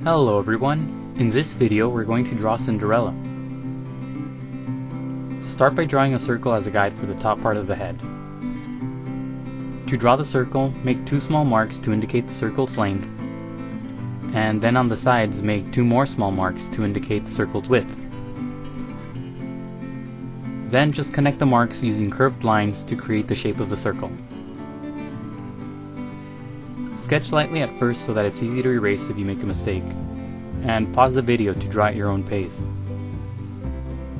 Hello everyone! In this video we're going to draw Cinderella. Start by drawing a circle as a guide for the top part of the head. To draw the circle, make two small marks to indicate the circle's length, and then on the sides make two more small marks to indicate the circle's width. Then just connect the marks using curved lines to create the shape of the circle. Sketch lightly at first so that it's easy to erase if you make a mistake, and pause the video to draw at your own pace.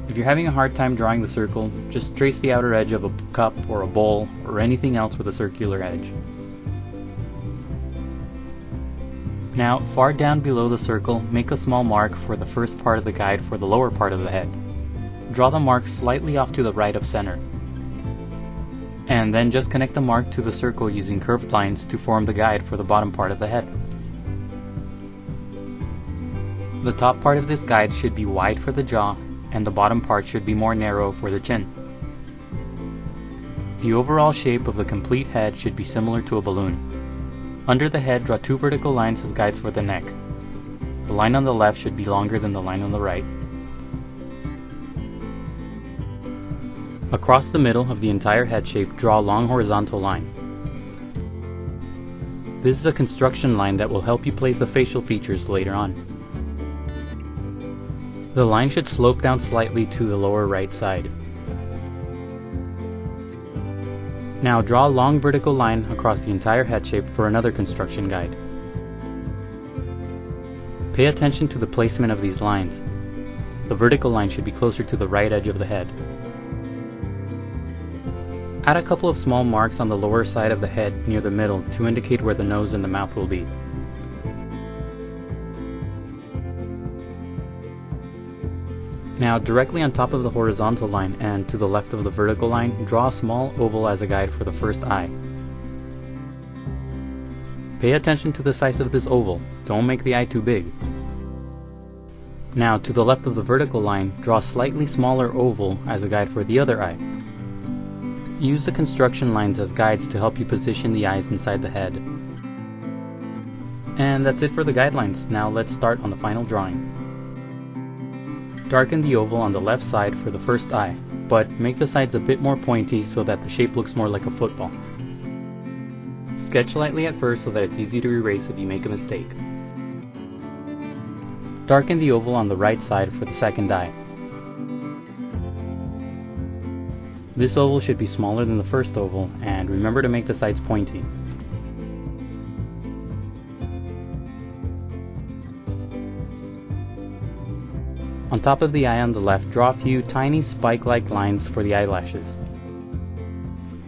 If you're having a hard time drawing the circle, just trace the outer edge of a cup or a bowl or anything else with a circular edge. Now, far down below the circle, make a small mark for the first part of the guide for the lower part of the head. Draw the mark slightly off to the right of center. And then just connect the mark to the circle using curved lines to form the guide for the bottom part of the head. The top part of this guide should be wide for the jaw, and the bottom part should be more narrow for the chin. The overall shape of the complete head should be similar to a balloon. Under the head, draw two vertical lines as guides for the neck. The line on the left should be longer than the line on the right. Across the middle of the entire head shape, draw a long horizontal line. This is a construction line that will help you place the facial features later on. The line should slope down slightly to the lower right side. Now draw a long vertical line across the entire head shape for another construction guide. Pay attention to the placement of these lines. The vertical line should be closer to the right edge of the head. Add a couple of small marks on the lower side of the head near the middle to indicate where the nose and the mouth will be. Now, directly on top of the horizontal line and to the left of the vertical line, draw a small oval as a guide for the first eye. Pay attention to the size of this oval, don't make the eye too big. Now, to the left of the vertical line, draw a slightly smaller oval as a guide for the other eye. Use the construction lines as guides to help you position the eyes inside the head. And that's it for the guidelines. Now let's start on the final drawing. Darken the oval on the left side for the first eye, but make the sides a bit more pointy so that the shape looks more like a football. Sketch lightly at first so that it's easy to erase if you make a mistake. Darken the oval on the right side for the second eye. This oval should be smaller than the first oval, and remember to make the sides pointy. On top of the eye on the left, draw a few tiny spike-like lines for the eyelashes.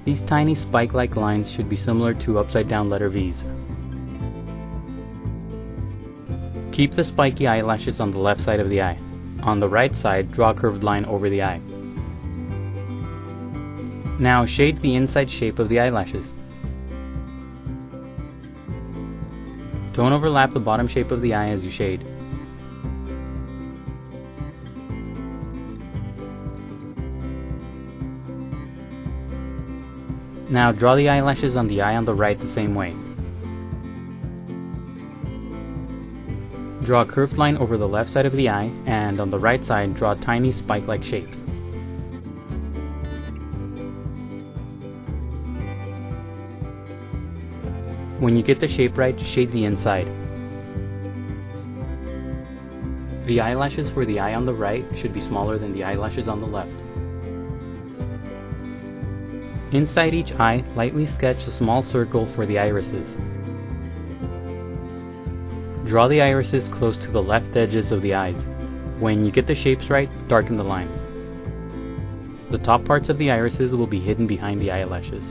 These tiny spike-like lines should be similar to upside-down letter V's. Keep the spiky eyelashes on the left side of the eye. On the right side, draw a curved line over the eye. Now shade the inside shape of the eyelashes. Don't overlap the bottom shape of the eye as you shade. Now draw the eyelashes on the eye on the right the same way. Draw a curved line over the left side of the eye, and on the right side draw tiny spike-like shapes. When you get the shape right, shade the inside. The eyelashes for the eye on the right should be smaller than the eyelashes on the left. Inside each eye, lightly sketch a small circle for the irises. Draw the irises close to the left edges of the eyes. When you get the shapes right, darken the lines. The top parts of the irises will be hidden behind the eyelashes.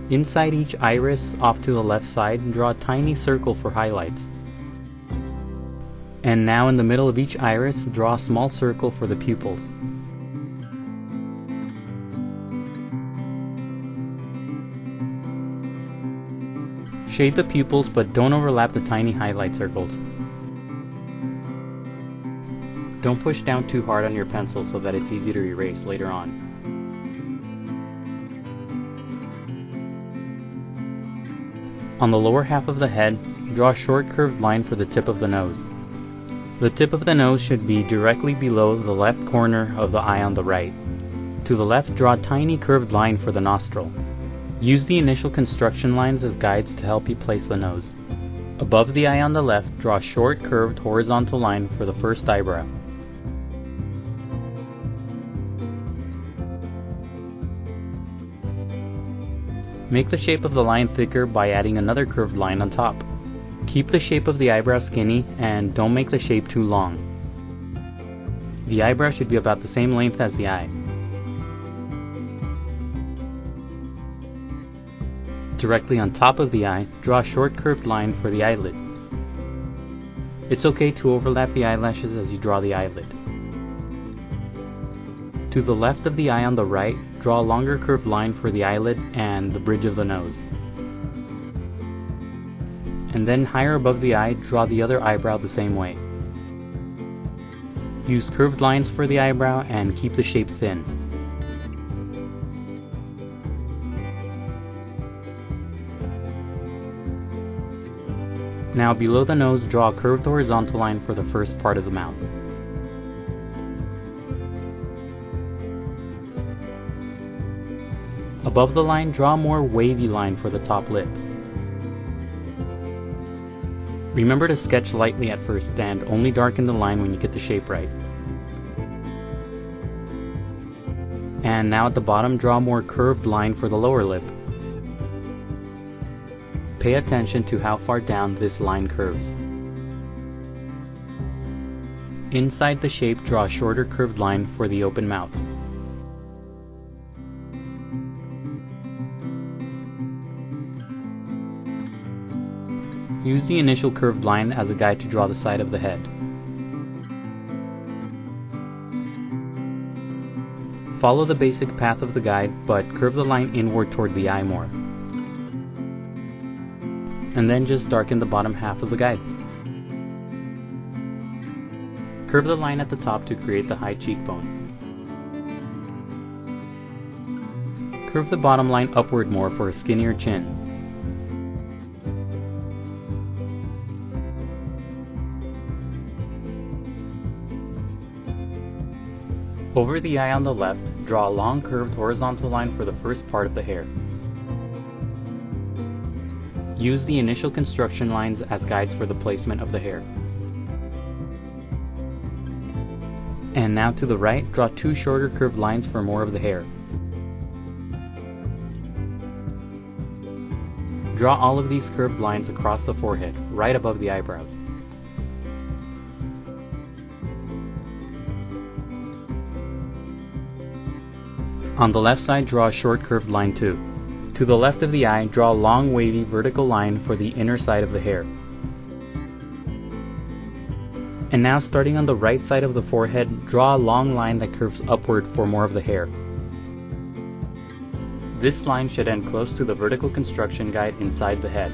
Inside each iris, off to the left side, draw a tiny circle for highlights. And now in the middle of each iris, draw a small circle for the pupils. Shade the pupils, but don't overlap the tiny highlight circles. Don't push down too hard on your pencil so that it's easy to erase later on. On the lower half of the head, draw a short curved line for the tip of the nose. The tip of the nose should be directly below the left corner of the eye on the right. To the left, draw a tiny curved line for the nostril. Use the initial construction lines as guides to help you place the nose. Above the eye on the left, draw a short curved horizontal line for the first eyebrow. Make the shape of the line thicker by adding another curved line on top. Keep the shape of the eyebrow skinny and don't make the shape too long. The eyebrow should be about the same length as the eye. Directly on top of the eye, draw a short curved line for the eyelid. It's okay to overlap the eyelashes as you draw the eyelid. To the left of the eye on the right, draw a longer curved line for the eyelid and the bridge of the nose. And then higher above the eye, draw the other eyebrow the same way. Use curved lines for the eyebrow and keep the shape thin. Now below the nose, draw a curved horizontal line for the first part of the mouth. Above the line, draw a more wavy line for the top lip. Remember to sketch lightly at first and only darken the line when you get the shape right. And now at the bottom, draw a more curved line for the lower lip. Pay attention to how far down this line curves. Inside the shape, draw a shorter curved line for the open mouth. Use the initial curved line as a guide to draw the side of the head. Follow the basic path of the guide, but curve the line inward toward the eye more. And then just darken the bottom half of the guide. Curve the line at the top to create the high cheekbone. Curve the bottom line upward more for a skinnier chin. Over the eye on the left, draw a long curved horizontal line for the first part of the hair. Use the initial construction lines as guides for the placement of the hair. And now to the right, draw two shorter curved lines for more of the hair. Draw all of these curved lines across the forehead, right above the eyebrows. On the left side, draw a short curved line too. To the left of the eye, draw a long wavy vertical line for the inner side of the hair. And now starting on the right side of the forehead, draw a long line that curves upward for more of the hair. This line should end close to the vertical construction guide inside the head.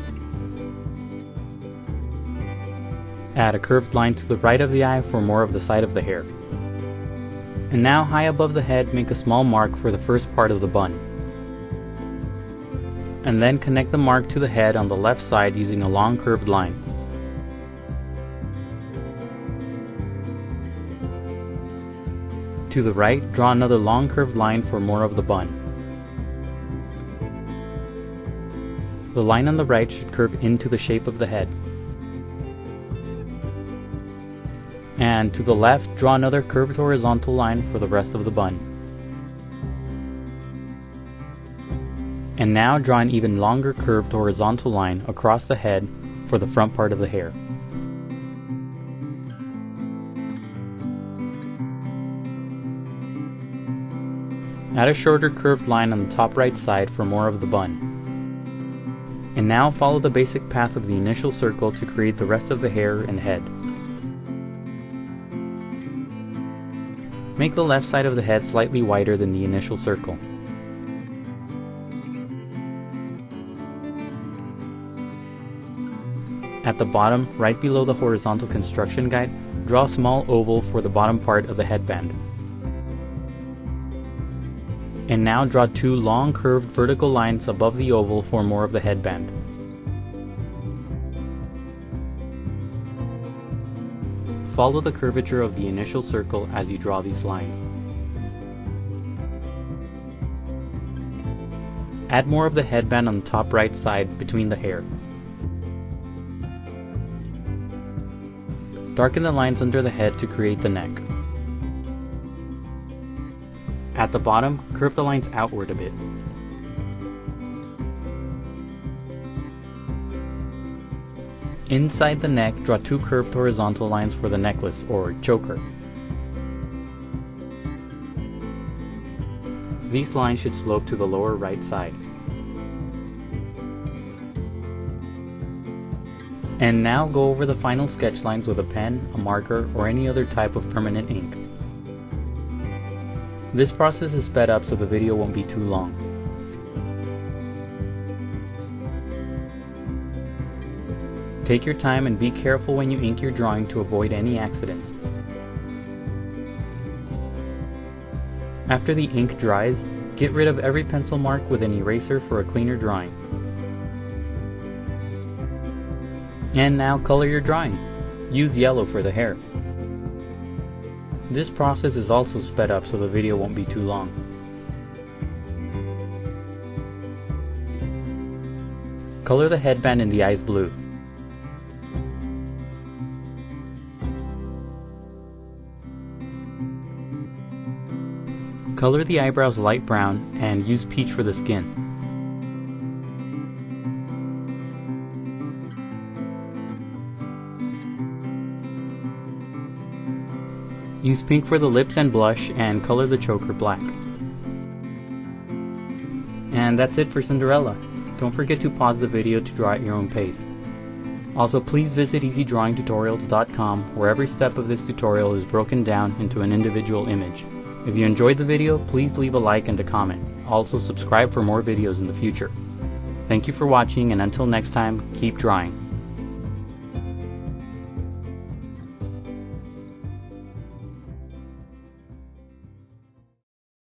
Add a curved line to the right of the eye for more of the side of the hair. And now high above the head, make a small mark for the first part of the bun. And then connect the mark to the head on the left side using a long curved line. To the right, draw another long curved line for more of the bun. The line on the right should curve into the shape of the head. And to the left, draw another curved horizontal line for the rest of the bun. And now draw an even longer curved horizontal line across the head for the front part of the hair. Add a shorter curved line on the top right side for more of the bun. And now follow the basic path of the initial circle to create the rest of the hair and head. Make the left side of the head slightly wider than the initial circle. At the bottom, right below the horizontal construction guide, draw a small oval for the bottom part of the headband. And now draw two long curved vertical lines above the oval for more of the headband. Follow the curvature of the initial circle as you draw these lines. Add more of the headband on the top right side between the hair. Darken the lines under the head to create the neck. At the bottom, curve the lines outward a bit. Inside the neck, draw two curved horizontal lines for the necklace, or choker. These lines should slope to the lower right side. And now go over the final sketch lines with a pen, a marker, or any other type of permanent ink. This process is sped up so the video won't be too long. Take your time and be careful when you ink your drawing to avoid any accidents. After the ink dries, get rid of every pencil mark with an eraser for a cleaner drawing. And now color your drawing. Use yellow for the hair. This process is also sped up so the video won't be too long. Color the headband and the eyes blue. Color the eyebrows light brown and use peach for the skin. Use pink for the lips and blush and color the choker black. And that's it for Cinderella. Don't forget to pause the video to draw at your own pace. Also, please visit EasyDrawingTutorials.com where every step of this tutorial is broken down into an individual image. If you enjoyed the video, please leave a like and a comment. Also, subscribe for more videos in the future. Thank you for watching, and until next time, keep drawing.